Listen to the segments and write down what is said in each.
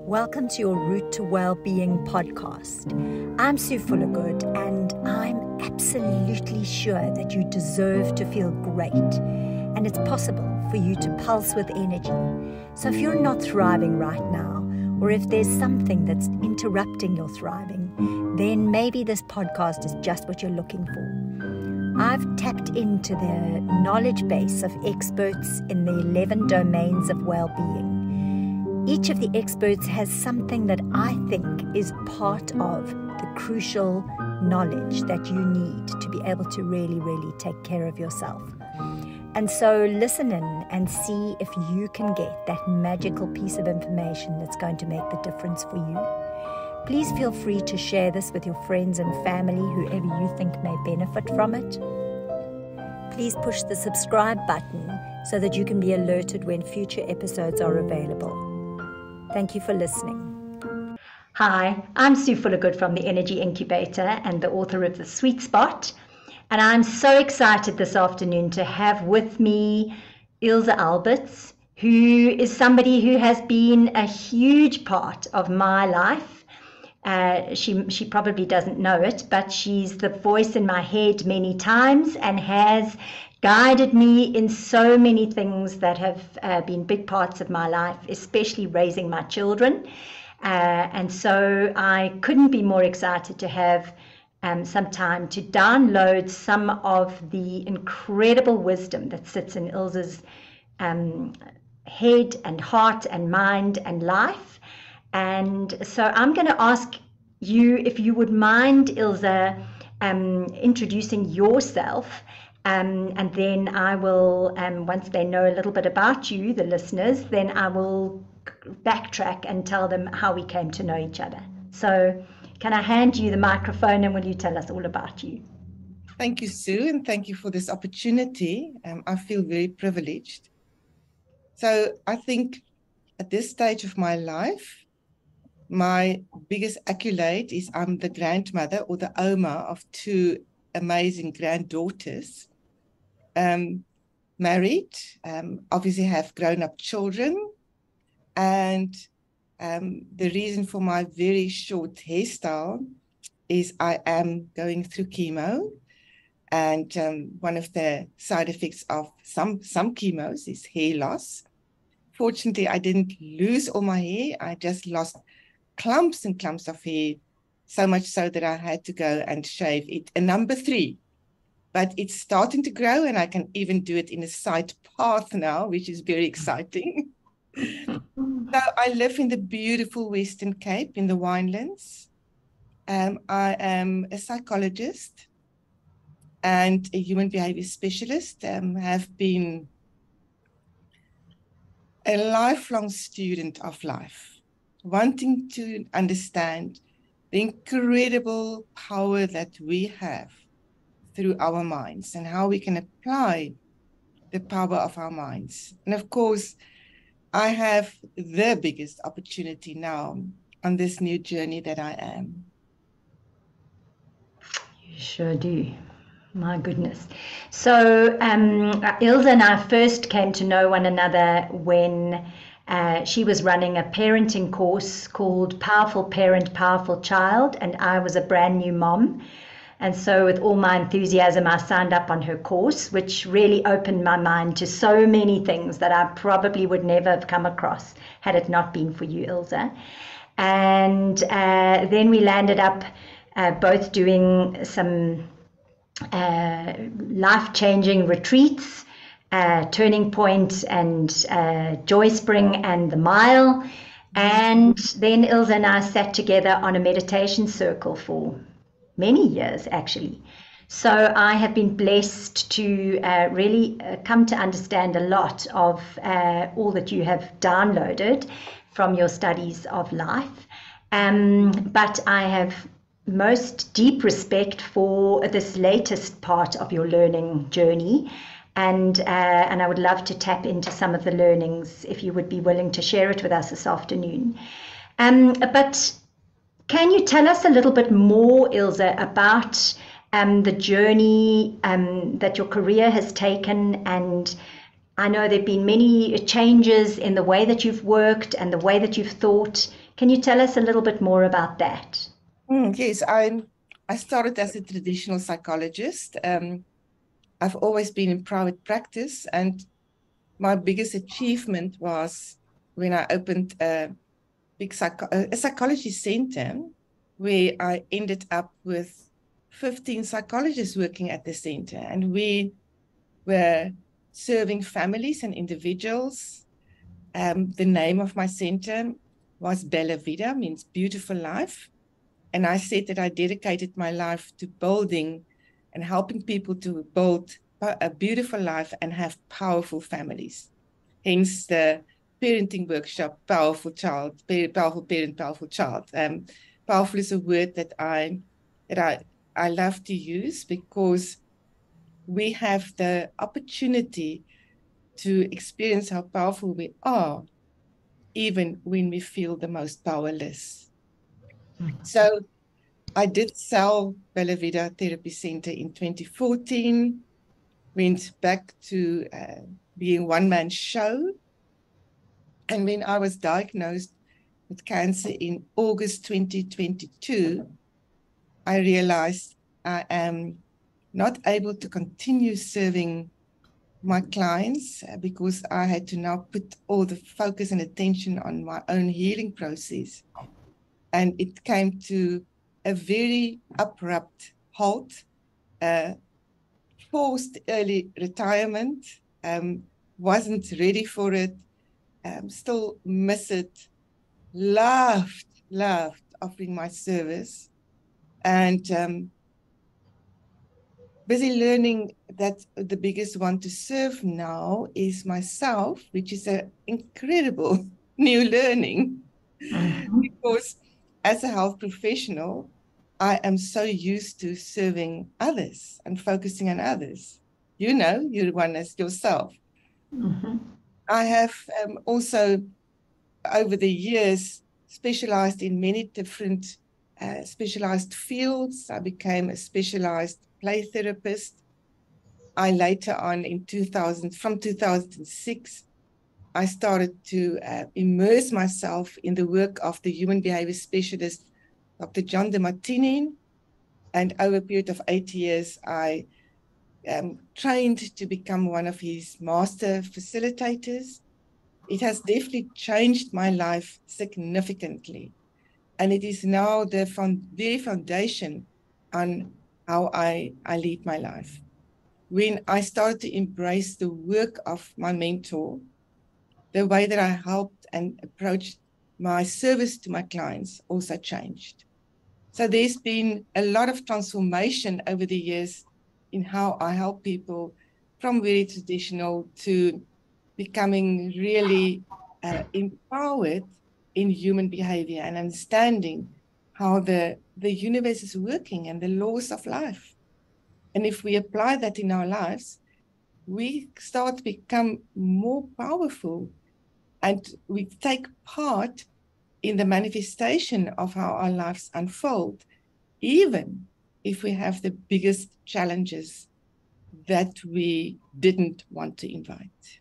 Welcome to your Route to Wellbeing podcast. I'm Sue Fullergood, and I'm absolutely sure that you deserve to feel great, and it's possible for you to pulse with energy. So if you're not thriving right now, or if there's something that's interrupting your thriving, then maybe this podcast is just what you're looking for. I've tapped into the knowledge base of experts in the 11 domains of well-being. Each of the experts has something that I think is part of the crucial knowledge that you need to be able to really take care of yourself. And so listen in and see if you can get that magical piece of information that's going to make the difference for you. Please feel free to share this with your friends and family, whoever you think may benefit from it. Please push the subscribe button so that you can be alerted when future episodes are available. Thank you for listening. Hi, I'm Sue Fullergood from the Energy Incubator and the author of The Sweet Spot. And I'm so excited this afternoon to have with me Ilse Alberts, who is somebody who has been a huge part of my life. She probably doesn't know it, but she's the voice in my head many times and has guided me in so many things that have been big parts of my life, especially raising my children. And so I couldn't be more excited to have some time to download some of the incredible wisdom that sits in Ilse's head and heart and mind and life. And so I'm going to ask you if you would mind, Ilse, introducing yourself. And then I will, once they know a little bit about you, the listeners, then I will backtrack and tell them how we came to know each other. So can I hand you the microphone and will you tell us all about you? Thank you, Sue, and thank you for this opportunity. I feel very privileged. So I think at this stage of my life, my biggest accolade is I'm the grandmother or the Oma of two amazing granddaughters. Married, obviously have grown-up children, and the reason for my very short hairstyle is I am going through chemo, and one of the side effects of some chemos is hair loss. Fortunately, I didn't lose all my hair. I just lost clumps and clumps of hair, so much so that I had to go and shave it. And number 3. But it's starting to grow, and I can even do it in a side path now, which is very exciting. So I live in the beautiful Western Cape in the Winelands. I am a psychologist and a human behavior specialist. Have been a lifelong student of life, wanting to understand the incredible power that we have through our minds and how we can apply the power of our minds. And of course, I have the biggest opportunity now on this new journey that I am. You sure do. My goodness. So Ilse and I first came to know one another when she was running a parenting course called Powerful Parent, Powerful Child, and I was a brand new mom. And so with all my enthusiasm, I signed up on her course, which really opened my mind to so many things that I probably would never have come across had it not been for you, Ilse. And then we landed up both doing some life-changing retreats, Turning Point and Joy Spring and the Mile. And then Ilse and I sat together on a meditation circle for many years, actually. So I have been blessed to really come to understand a lot of all that you have downloaded from your studies of life. But I have most deep respect for this latest part of your learning journey. And I would love to tap into some of the learnings if you would be willing to share it with us this afternoon. But can you tell us a little bit more, Ilse, about the journey that your career has taken and I know there have been many changes in the way that you've worked and the way that you've thought. Can you tell us a little bit more about that? Yes, I started as a traditional psychologist. I've always been in private practice, and my biggest achievement was when I opened a psychology center where I ended up with 15 psychologists working at the center, and we were serving families and individuals. The name of my center was Bella Vida, means beautiful life. And I said that I dedicated my life to building and helping people to build a beautiful life and have powerful families. Hence the parenting workshop, Powerful Child, Powerful Parent, Powerful Child. Powerful is a word that I love to use because we have the opportunity to experience how powerful we are, even when we feel the most powerless. So I did sell Bella Vida Therapy Center in 2014, went back to being one-man show. And when I was diagnosed with cancer in August 2022, I realized I am not able to continue serving my clients because I had to now put all the focus and attention on my own healing process. And it came to a very abrupt halt, forced early retirement, wasn't ready for it, still miss it, loved offering my service, and busy learning that the biggest one to serve now is myself, which is an incredible new learning. Because as a health professional, I am so used to serving others and focusing on others. You know, you're one as yourself. I have also, over the years, specialized in many different specialized fields. I became a specialized play therapist. I later on from 2006, I started to immerse myself in the work of the human behavior specialist, Dr. John DeMartini. And over a period of 8 years, I trained to become one of his master facilitators. It has definitely changed my life significantly. And it is now the very foundation on how I lead my life. When I started to embrace the work of my mentor, the way that I helped and approached my service to my clients also changed. So there's been a lot of transformation over the years in how I help people from very traditional to becoming really empowered in human behavior and understanding how the universe is working and the laws of life. And if we apply that in our lives, we start to become more powerful and we take part in the manifestation of how our lives unfold, even if we have the biggest challenges that we didn't want to invite.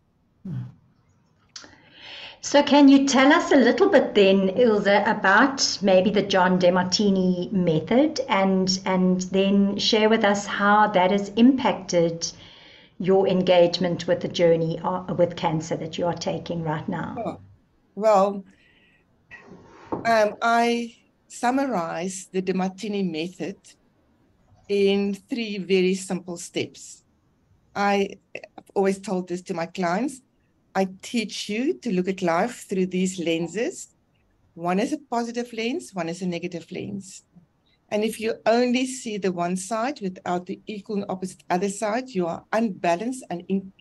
So can you tell us a little bit then, Ilse, about maybe the John DeMartini method and then share with us how that has impacted your engagement with the journey with cancer that you are taking right now? Oh, well, I summarize the DeMartini method in 3 very simple steps. I've always told this to my clients. I teach you to look at life through these lenses. One is a positive lens, one is a negative lens. And if you only see the one side without the equal and opposite other side, you are unbalanced and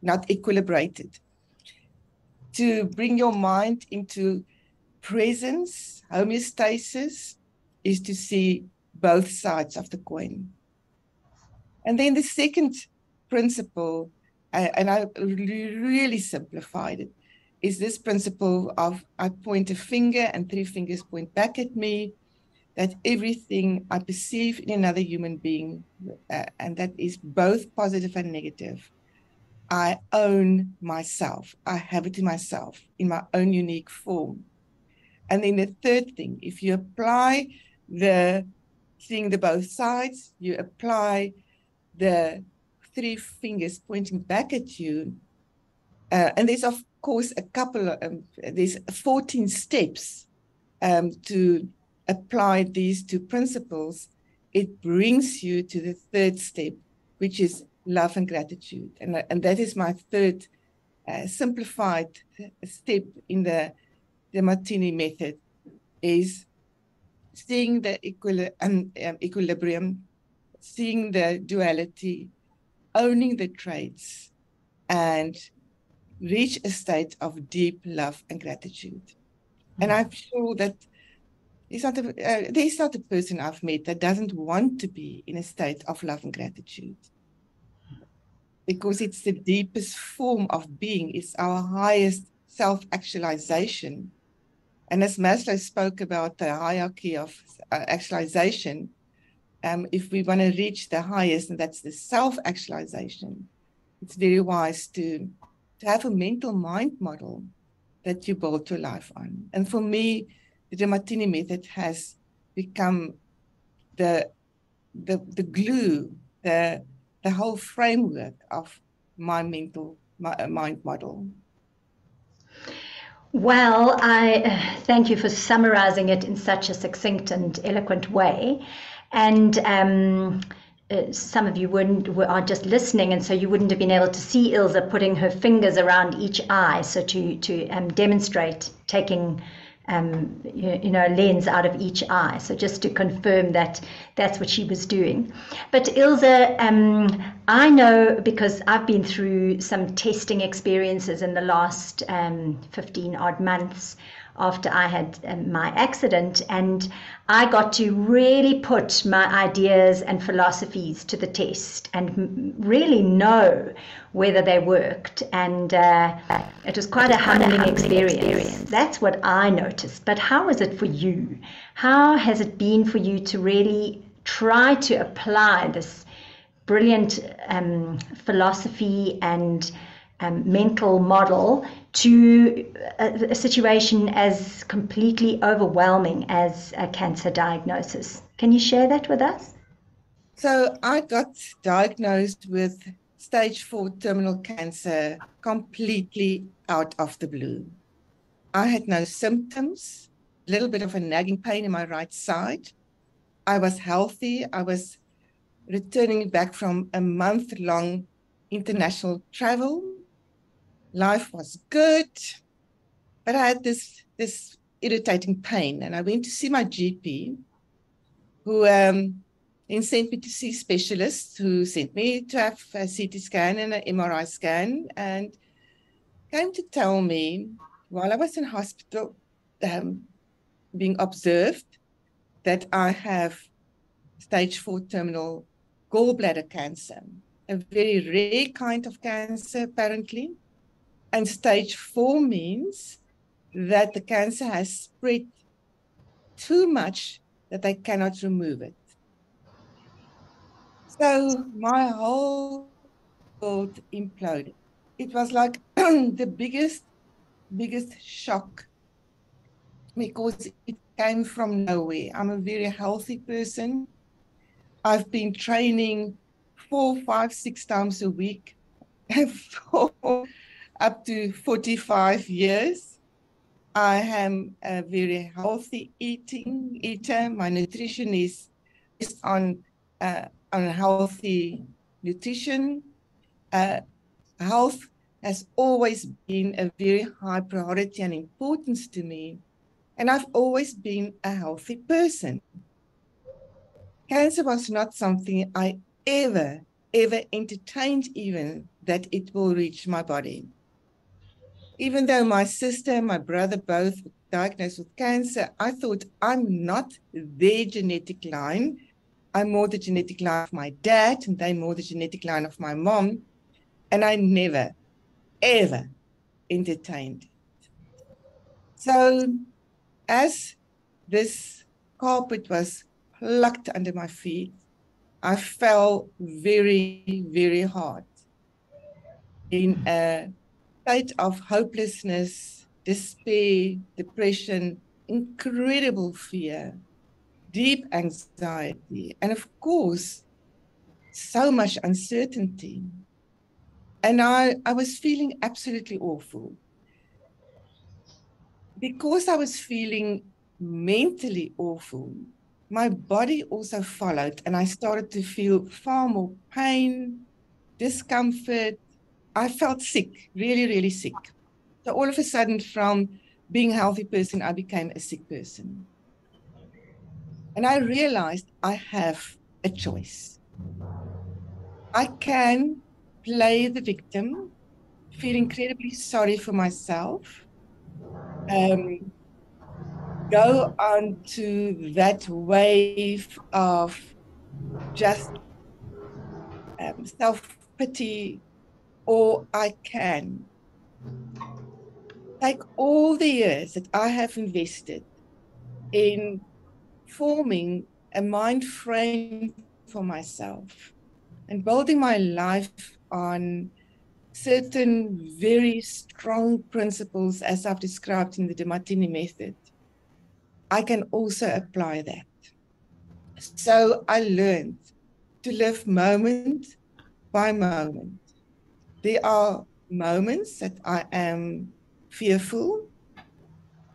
not equilibrated. To bring your mind into presence, homeostasis, is to see both sides of the coin. And then the second principle, and I really simplified it, is this principle of I point a finger and 3 fingers point back at me, that everything I perceive in another human being, and that is both positive and negative, I own myself. I have it in myself in my own unique form. And then the third thing, if you apply seeing the both sides, you apply the three fingers pointing back at you. And there's, of course, there's 14 steps to apply these two principles. It brings you to the third step, which is love and gratitude. And that is my third simplified step in the Demartini method, is seeing the equilibrium, seeing the duality, owning the traits, and reach a state of deep love and gratitude. And I'm sure that there's not a person I've met that doesn't want to be in a state of love and gratitude, because it's the deepest form of being. It's our highest self-actualization. And as Maslow spoke about the hierarchy of actualization, if we want to reach the highest, and that's the self-actualization, it's very wise to have a mental mind model that you build your life on. And for me, the Demartini method has become the glue, the whole framework of my mental mind model. Well, I thank you for summarizing it in such a succinct and eloquent way. And some of you are just listening, and so you wouldn't have been able to see Ilse putting her fingers around each eye, so to demonstrate taking a lens out of each eye. So just to confirm that that's what she was doing. But Ilse, I know, because I've been through some testing experiences in the last 15 odd months after I had my accident, and I got to really put my ideas and philosophies to the test and really know whether they worked. And it was quite a humbling experience. That's what I noticed. But how was it for you? How has it been for you to really try to apply this brilliant philosophy and mental model to a situation as completely overwhelming as a cancer diagnosis? Can you share that with us? So I got diagnosed with stage 4 terminal cancer completely out of the blue. I had no symptoms, a little bit of a nagging pain in my right side. I was healthy. I was returning back from a month-long international travel. Life was good, but I had this irritating pain, and I went to see my GP, who then sent me to see specialists, who sent me to have a CT scan and an MRI scan, and came to tell me while I was in hospital being observed that I have stage 4 terminal gallbladder cancer, a very rare kind of cancer apparently. And stage 4 means that the cancer has spread too much that they cannot remove it. So my whole world imploded. It was like the biggest shock, because it came from nowhere. I'm a very healthy person. I've been training 4, 5, 6 times a week for up to 45 years. I am a very healthy eater. My nutrition is based on healthy nutrition. Health has always been a very high priority and importance to me, and I've always been a healthy person. Cancer was not something I ever entertained, even that it will reach my body. Even though my sister and my brother both were diagnosed with cancer, I thought, I'm not their genetic line. I'm more the genetic line of my dad, and they're more the genetic line of my mom. And I never, ever entertained it. So as this carpet was plucked under my feet, I fell very, very hard. in a state of hopelessness, despair, depression, incredible fear, deep anxiety, and of course, so much uncertainty. And I was feeling absolutely awful. Because I was feeling mentally awful, my body also followed, and I started to feel far more pain, discomfort. I felt sick, really, really sick. So all of a sudden, from being a healthy person, I became a sick person. And I realized I have a choice. I can play the victim, feel incredibly sorry for myself, um, go on to that wave of just self-pity, or I can take all the years that I have invested in forming a mind frame for myself and building my life on certain very strong principles as I've described in the DeMartini method. I can also apply that. So I learned to live moment by moment. There are moments that I am fearful,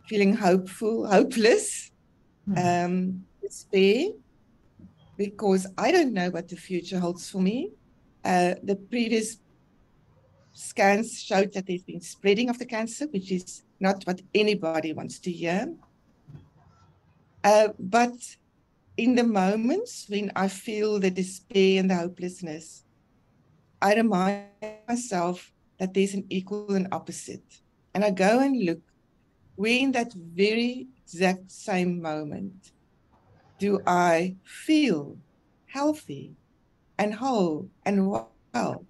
feeling hopeful, hopeless, despair, because I don't know what the future holds for me. The previous scans showed that there's been spreading of the cancer, which is not what anybody wants to hear. But in the moments when I feel the despair and the hopelessness, I remind myself that there's an equal and opposite. And I go and look where in that very exact same moment do I feel healthy and whole and well,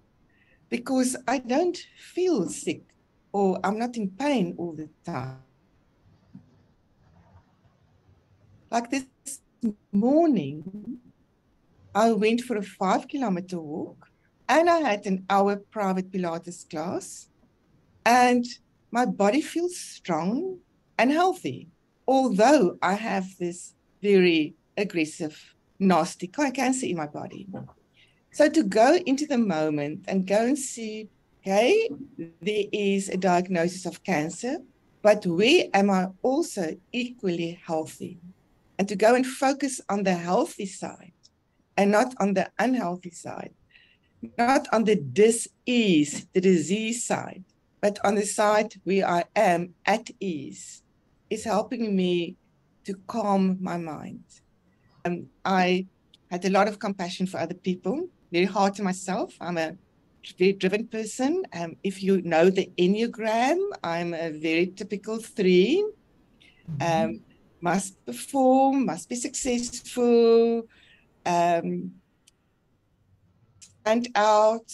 because I don't feel sick or I'm not in pain all the time. Like this morning, I went for a 5-kilometer walk and I had an hour private Pilates class, and my body feels strong and healthy, although I have this very aggressive, nasty cancer in my body. So to go into the moment and go and see, okay, there is a diagnosis of cancer, but where am I also equally healthy? And to go and focus on the healthy side and not on the unhealthy side, not on the dis-ease, the disease side, but on the side where I am at ease, is helping me to calm my mind. I had a lot of compassion for other people, very hard to myself. I'm a very driven person. If you know the Enneagram, I'm a very typical 3. Must perform, must be successful, stand out,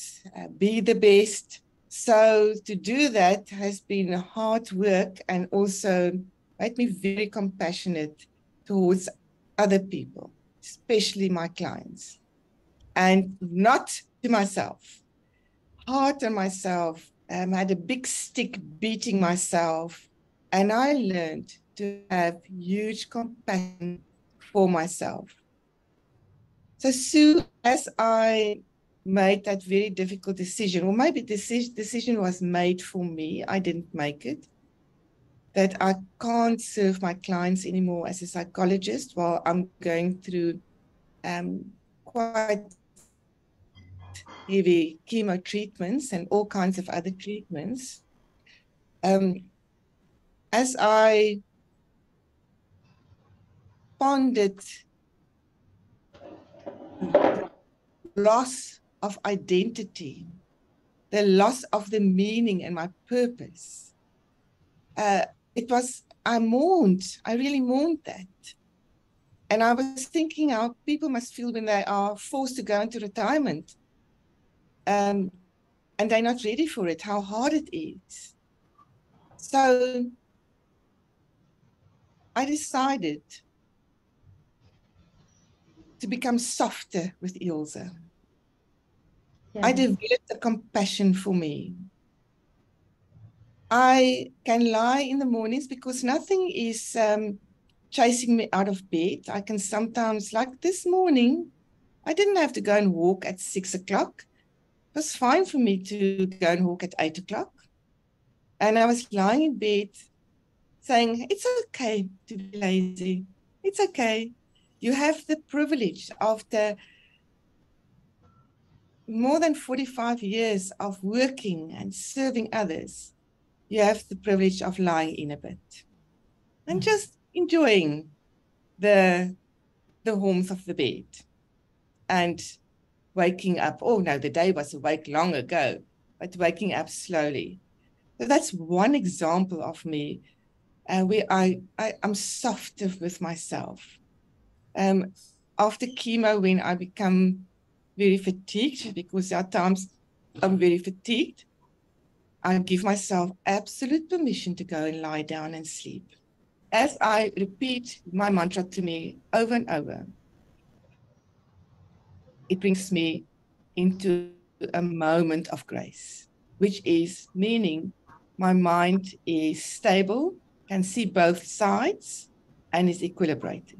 be the best. So to do that has been hard work and also made me very compassionate towards other people, especially my clients, and not to myself. Hard on myself, had a big stick beating myself, and I learned to have huge compassion for myself. So Sue, as I made that very difficult decision, or maybe the decision was made for me, I didn't make it, that I can't serve my clients anymore as a psychologist while I'm going through quite heavy chemo treatments and all kinds of other treatments. As I pondered the loss of identity, the loss of the meaning and my purpose, I mourned. I really mourned that. And I was thinking how people must feel when they are forced to go into retirement, and they're not ready for it, how hard it is. So I decided to become softer with Ilse. Yeah. I developed a compassion for me. I can lie in the mornings because nothing is chasing me out of bed. I can sometimes, like this morning, I didn't have to go and walk at 6 o'clock. It was fine for me to go and walk at 8 o'clock. And I was lying in bed saying, it's okay to be lazy. It's okay. You have the privilege after more than 45 years of working and serving others. You have the privilege of lying in a bit and just enjoying the warmth of the bed and waking up. Oh no, the day was awake long ago, but waking up slowly. So that's one example of me where I'm softer with myself. After chemo, when I become very fatigued, because at times I'm very fatigued, I give myself absolute permission to go and lie down and sleep. As I repeat my mantra to me over and over, it brings me into a moment of grace, which is meaning my mind is stable, can see both sides, and is equilibrated.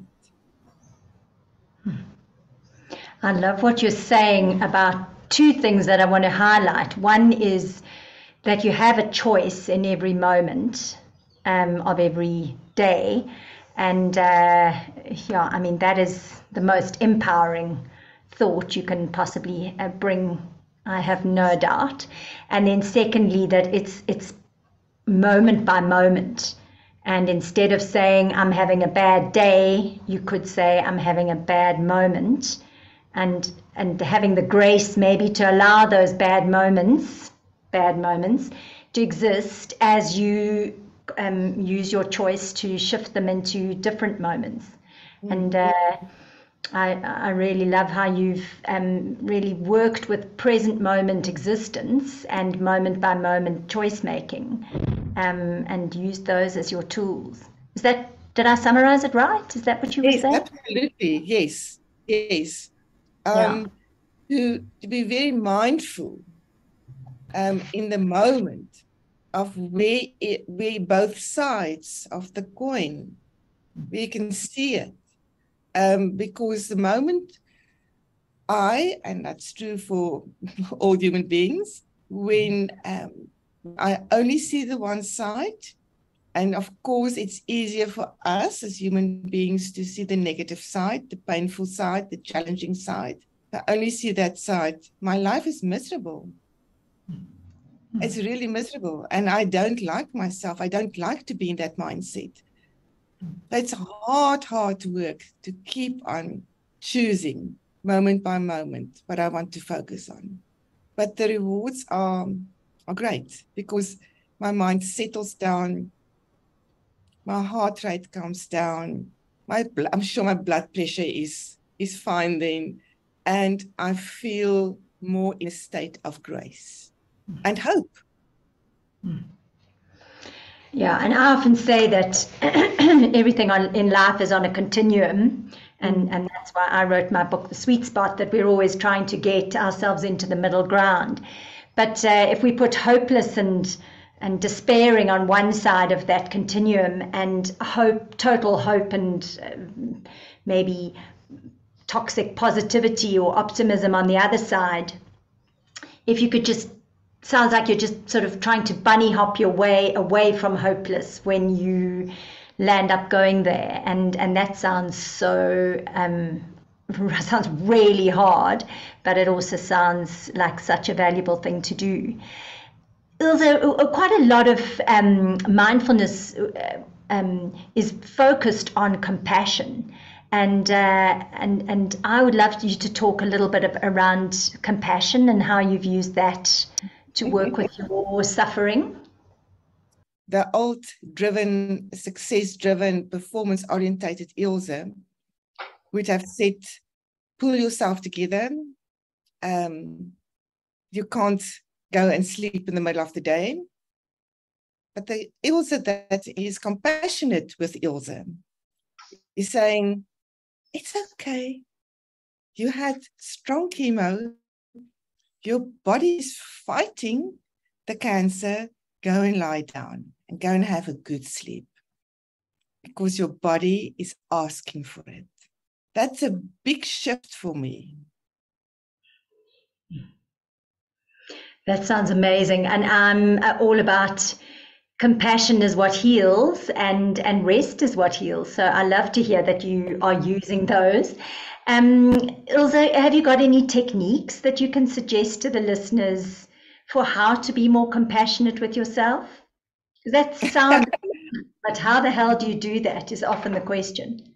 I love what you're saying about two things that I want to highlight. One is that you have a choice in every moment of every day. And yeah, I mean, that is the most empowering thought you can possibly bring, I have no doubt. And then secondly, that it's moment by moment. And instead of saying, I'm having a bad day, you could say, I'm having a bad moment. And having the grace maybe to allow those bad moments to exist as you use your choice to shift them into different moments. And I really love how you've really worked with present moment existence and moment by moment choice making, and used those as your tools. Did I summarize it right? Is that what you were saying? Absolutely, yes. To be very mindful in the moment of where both sides of the coin, where you can see it. Because the moment and that's true for all human beings, when I only see the one side, and of course it's easier for us as human beings to see the negative side, the painful side, the challenging side. I only see that side. My life is miserable. It's really miserable. And I don't like myself. I don't like to be in that mindset. It's hard work to keep on choosing moment by moment what I want to focus on. But the rewards are great because my mind settles down, my heart rate comes down, I'm sure my blood pressure is fine then, and I feel more in a state of grace and hope. Yeah, and I often say that everything in life is on a continuum, and that's why I wrote my book, The Sweet Spot, that we're always trying to get ourselves into the middle ground. But if we put hopeless and despairing on one side of that continuum, and total hope, and maybe toxic positivity or optimism on the other side, if you could just, sounds like you're just sort of trying to bunny hop your way away from hopeless when you land up going there, and that sounds so sounds really hard, but it also sounds like such a valuable thing to do. Ilse, quite a lot of mindfulness is focused on compassion. And I would love you to talk a little bit around compassion and how you've used that to work with your suffering. The old-driven, success-driven, performance-orientated Ilse would have said, pull yourself together. You can't go and sleep in the middle of the day. But the Ilse that is compassionate with Ilse is saying, it's okay. You had strong chemo. Your body is fighting the cancer. go and lie down and go and have a good sleep, because your body is asking for it. That's a big shift for me. That sounds amazing. And I'm all about compassion is what heals, and rest is what heals. So I love to hear that you are using those. Ilse, have you got any techniques that you can suggest to the listeners for how to be more compassionate with yourself? That sounds, but how the hell do you do that is often the question.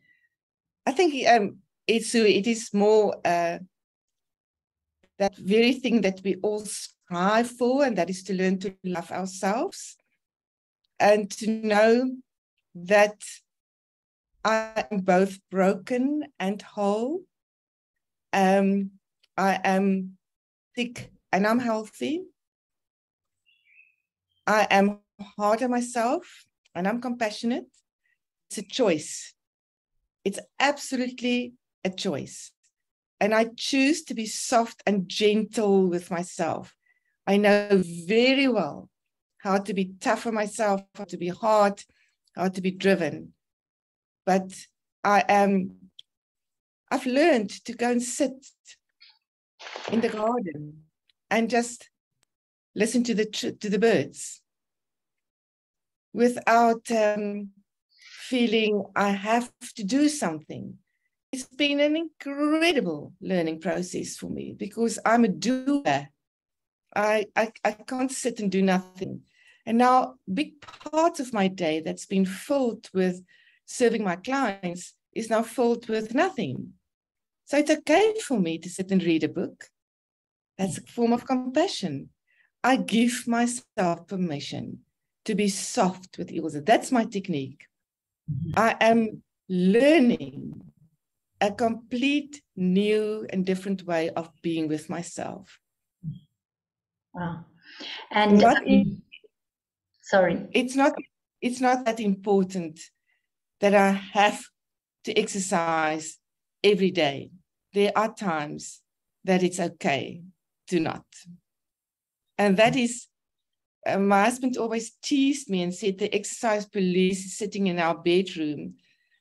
I think it is more that very thing that we all strive for, and that is to learn to love ourselves and to know that I am both broken and whole. I am sick and I'm healthy. I am hard on myself and I'm compassionate. It's a choice. It's absolutely a choice. And I choose to be soft and gentle with myself. I know very well how to be tough on myself, how to be hard, how to be driven. But I've learned to go and sit in the garden and just listen to the birds without feeling I have to do something. It's been an incredible learning process for me because I'm a doer. I can't sit and do nothing. And now big part of my day that's been filled with serving my clients is now filled with nothing. So it's okay for me to sit and read a book. That's a form of compassion. I give myself permission to be soft with Ilse. That's my technique. I am learning a complete new and different way of being with myself. Wow. And sorry. It's not that important that I have to exercise every day. There are times that it's okay to not. And that is, my husband always teased me and said the exercise police is sitting in our bedroom,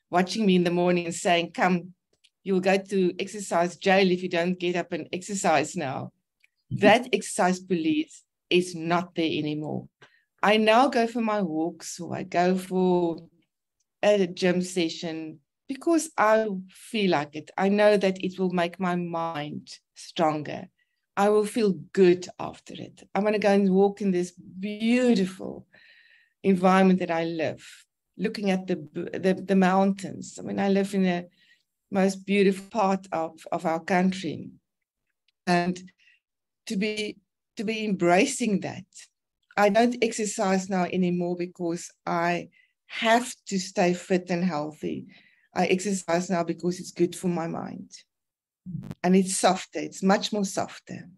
watching me in the morning and saying, come, you'll go to exercise jail if you don't get up and exercise now. That exercise police is not there anymore. I now go for my walks, or I go for a gym session because I feel like it. I know that it will make my mind stronger. I will feel good after it. I'm going to go and walk in this beautiful environment that I live, looking at the mountains. I mean, I live in the most beautiful part of our country. And to be embracing that. I don't exercise now anymore because I have to stay fit and healthy. I exercise now because it's good for my mind. And it's softer. It's much more softer.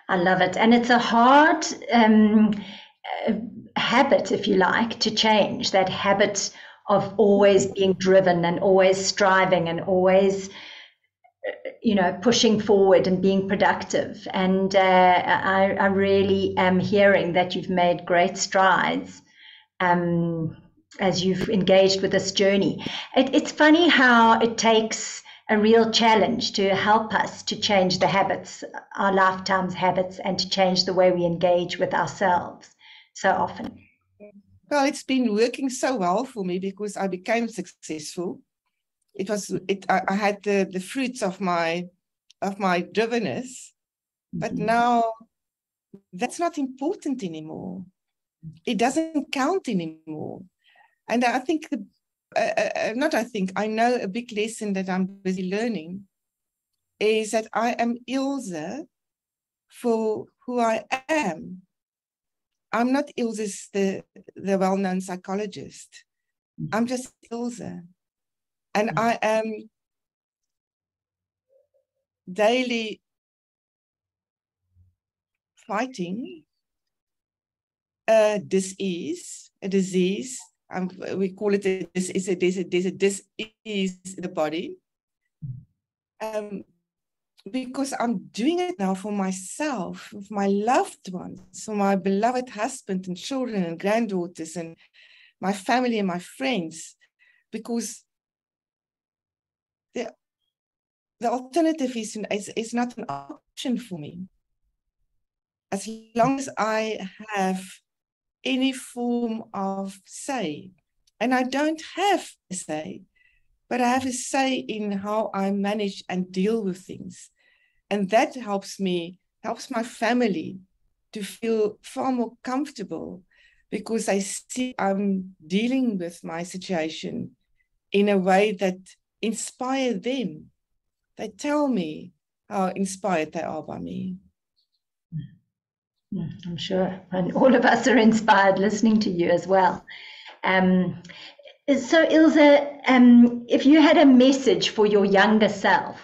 I love it. And it's a hard habit, if you like, to change, that habit of always being driven and always striving and always pushing forward and being productive. And I really am hearing that you've made great strides as you've engaged with this journey. It's funny how it takes a real challenge to help us to change the habits, our lifetime's habits, and to change the way we engage with ourselves so often. Well, it's been working so well for me because I became successful. I had the fruits of my drivenness, but now that's not important anymore. It doesn't count anymore. And I think I know a big lesson that I'm busy learning is that I am Ilse for who I am. I'm not Ilse, the well-known psychologist. I'm just Ilse. And I am daily fighting a disease. We call it there's a disease in the body. because I'm doing it now for myself, for my loved ones, for my beloved husband and children and granddaughters and my family and my friends, because the alternative is not an option for me. As long as I have any form of say, and I don't have a say, but I have a say in how I manage and deal with things. And that helps my family to feel far more comfortable, because I see I'm dealing with my situation in a way that inspires them. They tell me how inspired they are by me. I'm sure, and all of us are inspired listening to you as well. So Ilse, if you had a message for your younger self,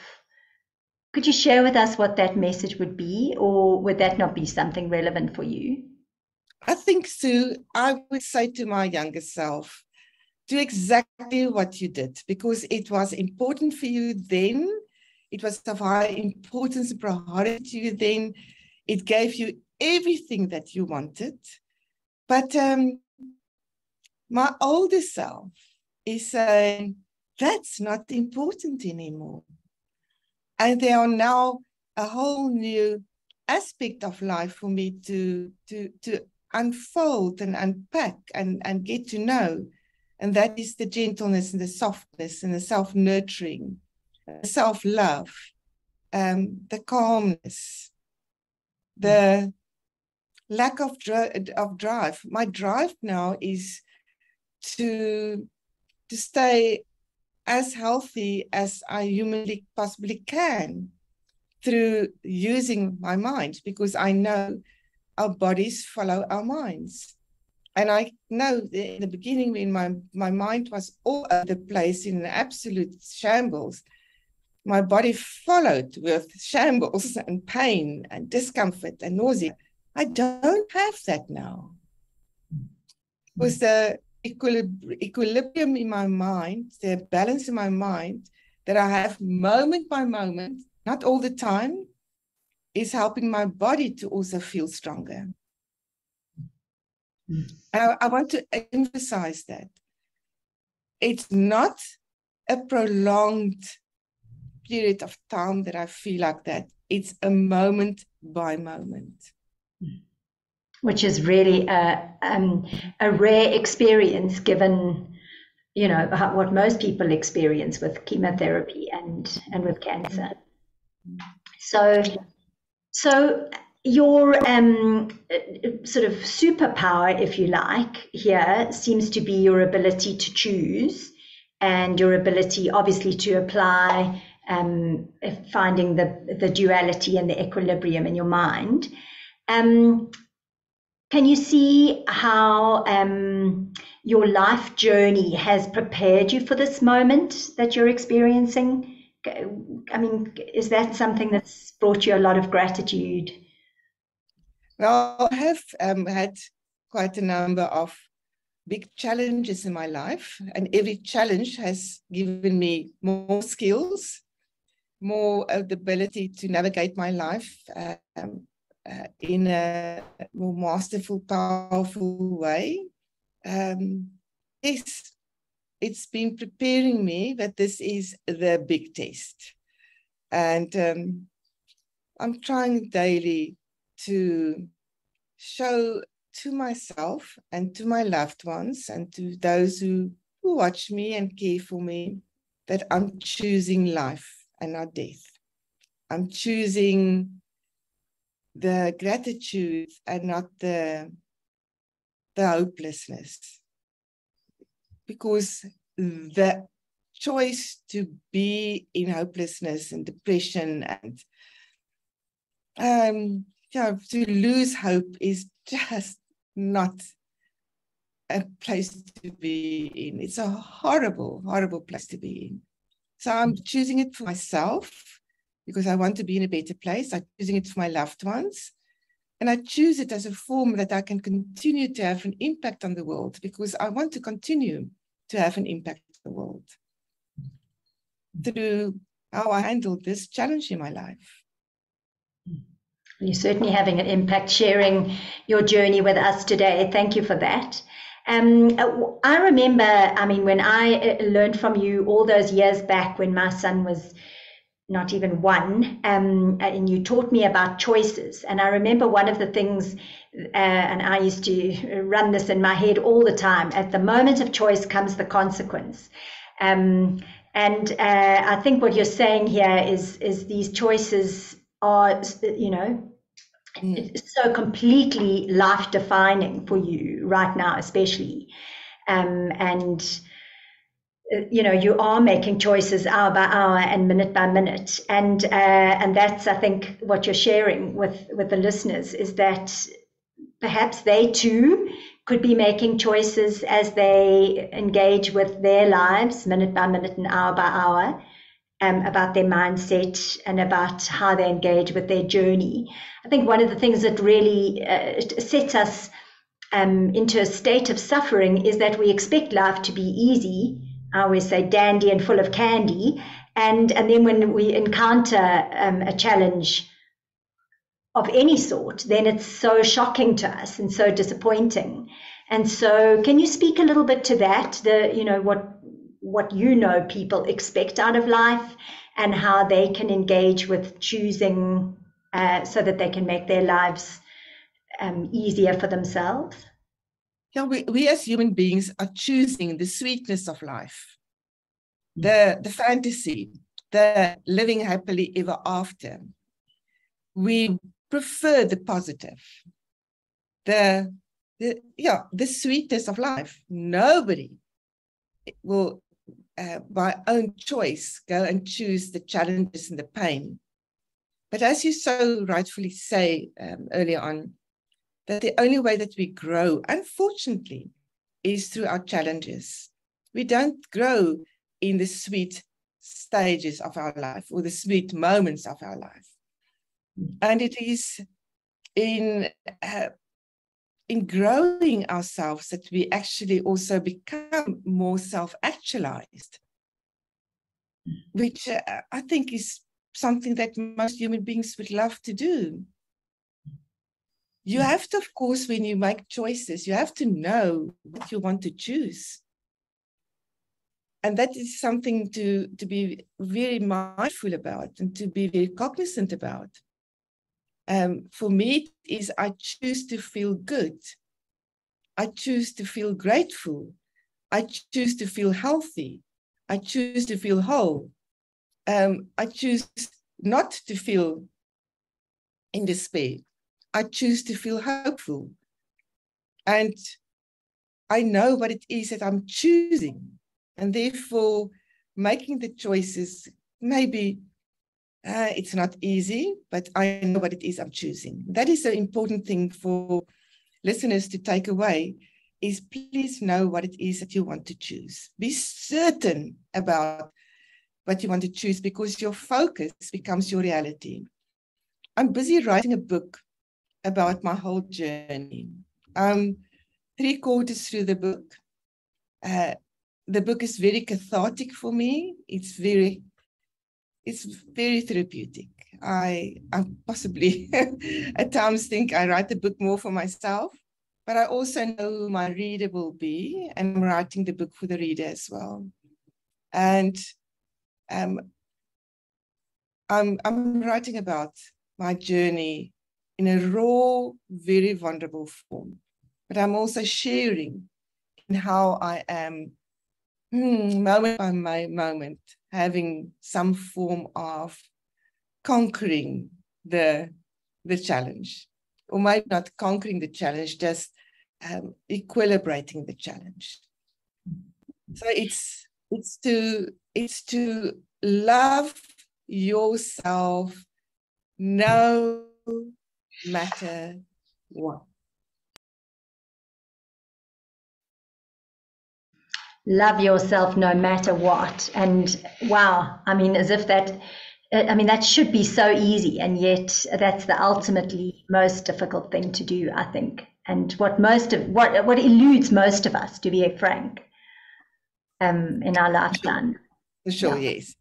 could you share with us what that message would be, or would that not be something relevant for you? I think, Sue, I would say to my younger self, do exactly what you did, because it was important for you then. It was of high importance and priority to you then. It gave you everything that you wanted. But my older self is saying, that's not important anymore. And there are now a whole new aspect of life for me to unfold and unpack and get to know. And that is the gentleness and the softness and the self-nurturing, the self-love, the calmness, the lack of drive. My drive now is to stay as healthy as I humanly possibly can through using my mind, because I know our bodies follow our minds. And I know in the beginning, when my mind was all over the place in an absolute shambles, my body followed with shambles and pain and discomfort and nausea. I don't have that now. Because the equilibrium in my mind, the balance in my mind that I have moment by moment, not all the time, is helping my body to also feel stronger. And I want to emphasize that. It's not a prolonged period of time that I feel like that. It's a moment by moment. Which is really a rare experience, given, you know, what most people experience with chemotherapy and with cancer. So your sort of superpower, if you like, here seems to be your ability to choose, and your ability, obviously, to apply, finding the duality and the equilibrium in your mind. Can you see how your life journey has prepared you for this moment that you're experiencing? I mean, is that something that's brought you a lot of gratitude? Well, I have had quite a number of big challenges in my life, and every challenge has given me more skills, more of the ability to navigate my life in a more masterful, powerful way. Yes, it's been preparing me that this is the big test. And I'm trying daily to show to myself and to my loved ones and to those who watch me and care for me that I'm choosing life and not death. I'm choosing the gratitude and not the hopelessness. Because the choice to be in hopelessness and depression and to lose hope is just not a place to be in. It's a horrible, horrible place to be in. So I'm choosing it for myself because I want to be in a better place. I'm choosing it for my loved ones. And I choose it as a form that I can continue to have an impact on the world, because I want to continue to have an impact on the world through how I handled this challenge in my life. You're certainly having an impact sharing your journey with us today. Thank you for that. I remember, I mean, when I learned from you all those years back when my son was not even one, and you taught me about choices. And I remember one of the things, and I used to run this in my head all the time, at the moment of choice comes the consequence. And I think what you're saying here is these choices are, you know, so completely life-defining for you right now, especially. And you know, you are making choices hour by hour and minute by minute, and that's, I think, what you're sharing with the listeners, is that perhaps they too could be making choices as they engage with their lives minute by minute and hour by hour, about their mindset and about how they engage with their journey. I think one of the things that really sets us into a state of suffering is that we expect life to be easy. I always say dandy and full of candy. And then when we encounter a challenge of any sort, then it's so shocking to us and so disappointing. And so can you speak a little bit to that, you know, what you know people expect out of life and how they can engage with choosing so that they can make their lives easier for themselves? Yeah, we as human beings are choosing the sweetness of life, the fantasy, the living happily ever after. We prefer the positive, the sweetness of life. Nobody will, by own choice, go and choose the challenges and the pain. But as you so rightfully say earlier on, that the only way that we grow, unfortunately, is through our challenges. We don't grow in the sweet stages of our life or the sweet moments of our life. And it is in growing ourselves that we actually also become more self-actualized, which I think is something that most human beings would love to do. You have to, of course, when you make choices, you have to know what you want to choose. And that is something to be very mindful about and to be very cognizant about. For me, it is I choose to feel good. I choose to feel grateful. I choose to feel healthy. I choose to feel whole. I choose not to feel in despair. I choose to feel hopeful. And I know what it is that I'm choosing. And therefore, making the choices, maybe it's not easy, but I know what it is I'm choosing. That is an important thing for listeners to take away, is please know what it is that you want to choose. Be certain about what you want to choose, because your focus becomes your reality. I'm busy writing a book about my whole journey. 3/4 through the book. The book is very cathartic for me. It's very therapeutic. I possibly at times think I write the book more for myself, but I also know who my reader will be, and I'm writing the book for the reader as well. And I'm writing about my journey in a raw, very vulnerable form, but I'm also sharing in how I am moment by moment having some form of conquering the challenge, or maybe not conquering the challenge, just equilibrating the challenge. So it's to love yourself no matter what. Love yourself no matter what. And wow, I mean, as if that, I mean, that should be so easy, and yet that's the ultimately most difficult thing to do, I think, and what eludes most of us, to be frank, in our lifetime. For sure, yes.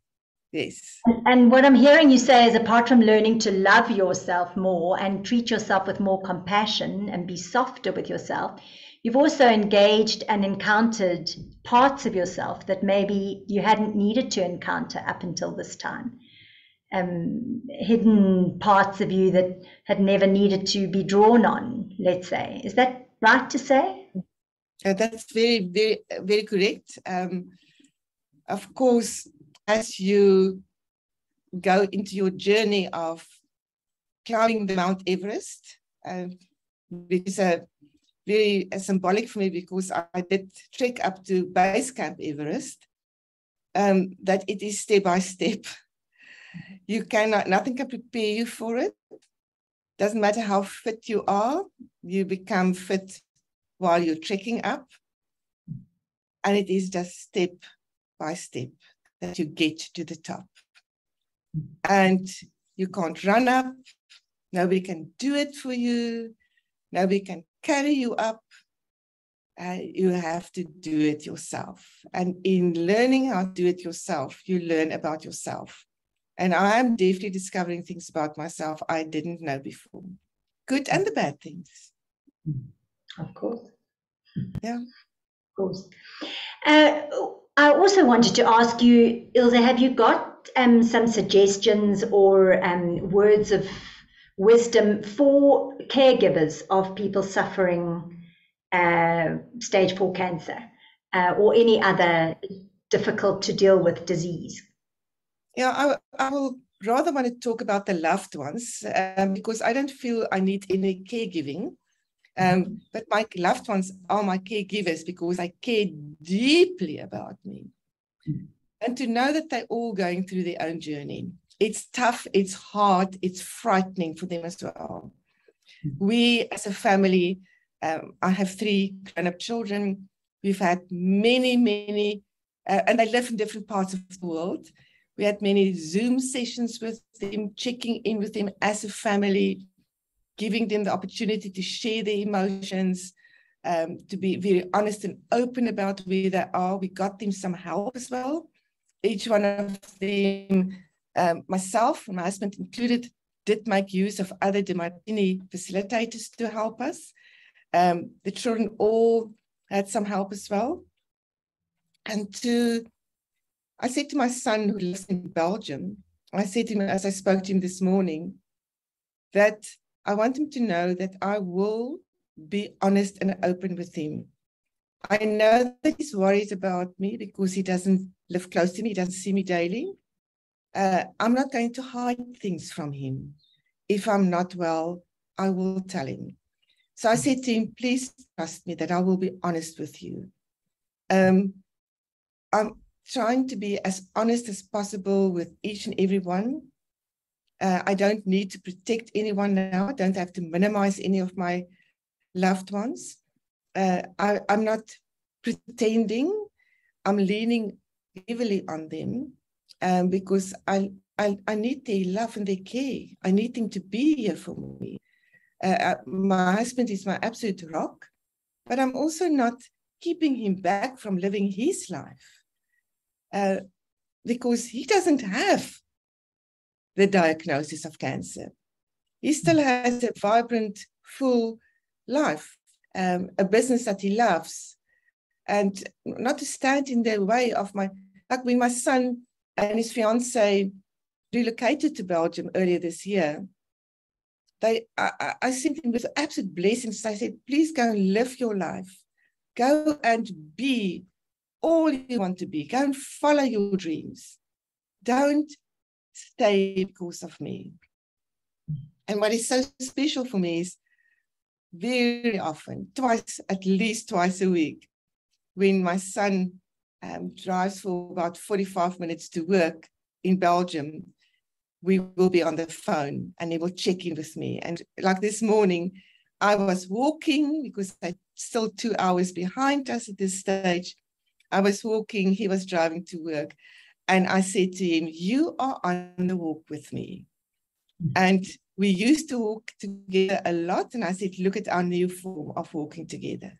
Yes. And what I'm hearing you say is, apart from learning to love yourself more and treat yourself with more compassion and be softer with yourself, you've also engaged and encountered parts of yourself that maybe you hadn't needed to encounter up until this time. Hidden parts of you that had never needed to be drawn on, let's say. Is that right to say? That's very, very, very correct. Of course, as you go into your journey of climbing the Mount Everest, which is very symbolic for me because I did trek up to Base Camp Everest, that it is step by step. You cannot, nothing can prepare you for it. Doesn't matter how fit you are, you become fit while you're trekking up. And it is just step by step that you get to the top. And you can't run up. Nobody can do it for you. Nobody can carry you up. You have to do it yourself. And in learning how to do it yourself, you learn about yourself. And I am definitely discovering things about myself I didn't know before. Good and the bad things. Of course. Yeah. Of course. I also wanted to ask you, Ilse, have you got some suggestions or words of wisdom for caregivers of people suffering stage 4 cancer or any other difficult to deal with disease? Yeah, I will rather want to talk about the loved ones because I don't feel I need any caregiving. But my loved ones are my caregivers because I care deeply about me. And to know that they're all going through their own journey. It's tough, it's hard, it's frightening for them as well. We as a family, I have 3 grown-up children. We've had many, and they live in different parts of the world. We had many Zoom sessions with them, checking in with them as a family, giving them the opportunity to share their emotions, to be very honest and open about where they are. We got them some help as well. Each one of them, myself and my husband included, did make use of other DeMartini facilitators to help us. The children all had some help as well. And I said to my son who lives in Belgium, I said to him as I spoke to him this morning, that I want him to know that I will be honest and open with him. I know that he's worried about me because he doesn't live close to me, he doesn't see me daily. I'm not going to hide things from him. If I'm not well, I will tell him. So I said to him, please trust me that I will be honest with you. I'm trying to be as honest as possible with each and every one. I don't need to protect anyone now. I don't have to minimize any of my loved ones. I'm not pretending. I'm leaning heavily on them because I need their love and their care. I need them to be here for me. My husband is my absolute rock, but I'm also not keeping him back from living his life because he doesn't have the diagnosis of cancer. He still has a vibrant, full life, a business that he loves, and not to stand in the way of like when my son and his fiancée relocated to Belgium earlier this year, I sent him with absolute blessings. I said, please go and live your life. Go and be all you want to be. Go and follow your dreams. Don't stay because of me. And what is so special for me is very often, at least twice a week, when my son drives for about 45 minutes to work in Belgium, we will be on the phone and he will check in with me. And like this morning, I was walking because I'm still 2 hours behind us at this stage. I was walking, he was driving to work. And I said to him, you are on the walk with me. And we used to walk together a lot. And I said, look at our new form of walking together.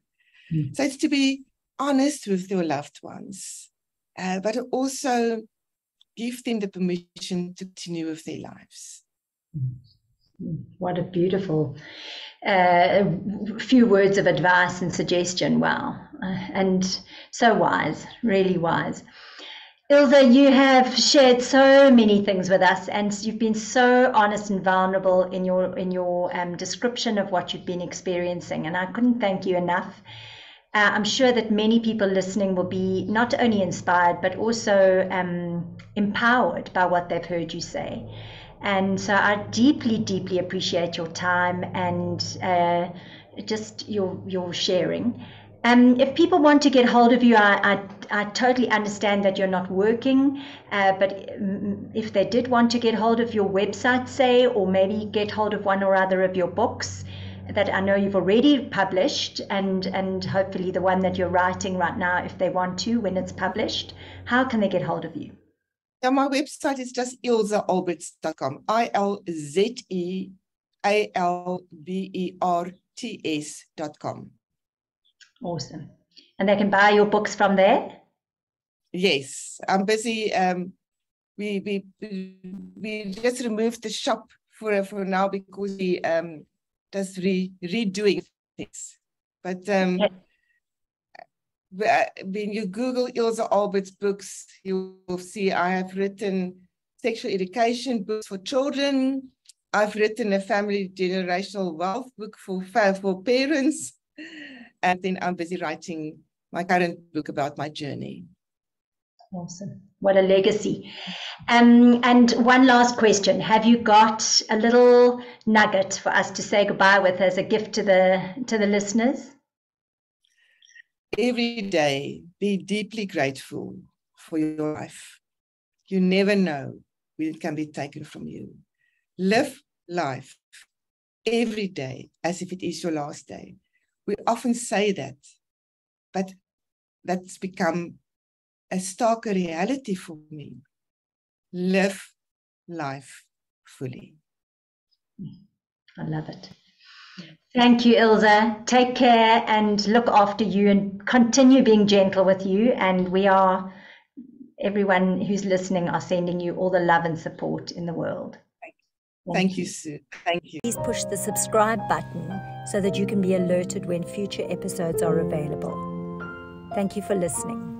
So it's to be honest with your loved ones, but also give them the permission to continue with their lives. What a beautiful few words of advice and suggestion. Wow. And so wise, really wise. Ilse, you have shared so many things with us, and you've been so honest and vulnerable in your description of what you've been experiencing, and I couldn't thank you enough. I'm sure that many people listening will be not only inspired, but also empowered by what they've heard you say. And so I deeply, deeply appreciate your time and just your sharing. If people want to get hold of you, I totally understand that you're not working, but if they did want to get hold of your website, say, or maybe get hold of one or other of your books that I know you've already published, and hopefully the one that you're writing right now, if they want to, when it's published, how can they get hold of you? Yeah, my website is just ilzealberts.com, ILZEALBERTS.com. Awesome. And they can buy your books from there? Yes, I'm busy. We just removed the shop for now because we just redoing things. But when you Google Ilse Alberts books, you will see I have written sexual education books for children. I've written a family generational wealth book for parents. And then I'm busy writing my current book about my journey. Awesome. What a legacy. And one last question. Have you got a little nugget for us to say goodbye with as a gift to the listeners? Every day, be deeply grateful for your life. You never know when it can be taken from you. Live life every day as if it is your last day. We often say that, but that's become a starker reality for me. Live life fully. I love it. Thank you, Ilse. Take care and look after you and continue being gentle with you. And everyone who's listening are sending you all the love and support in the world. Thank you, Sue. Thank you. Please push the subscribe button so that you can be alerted when future episodes are available. Thank you for listening.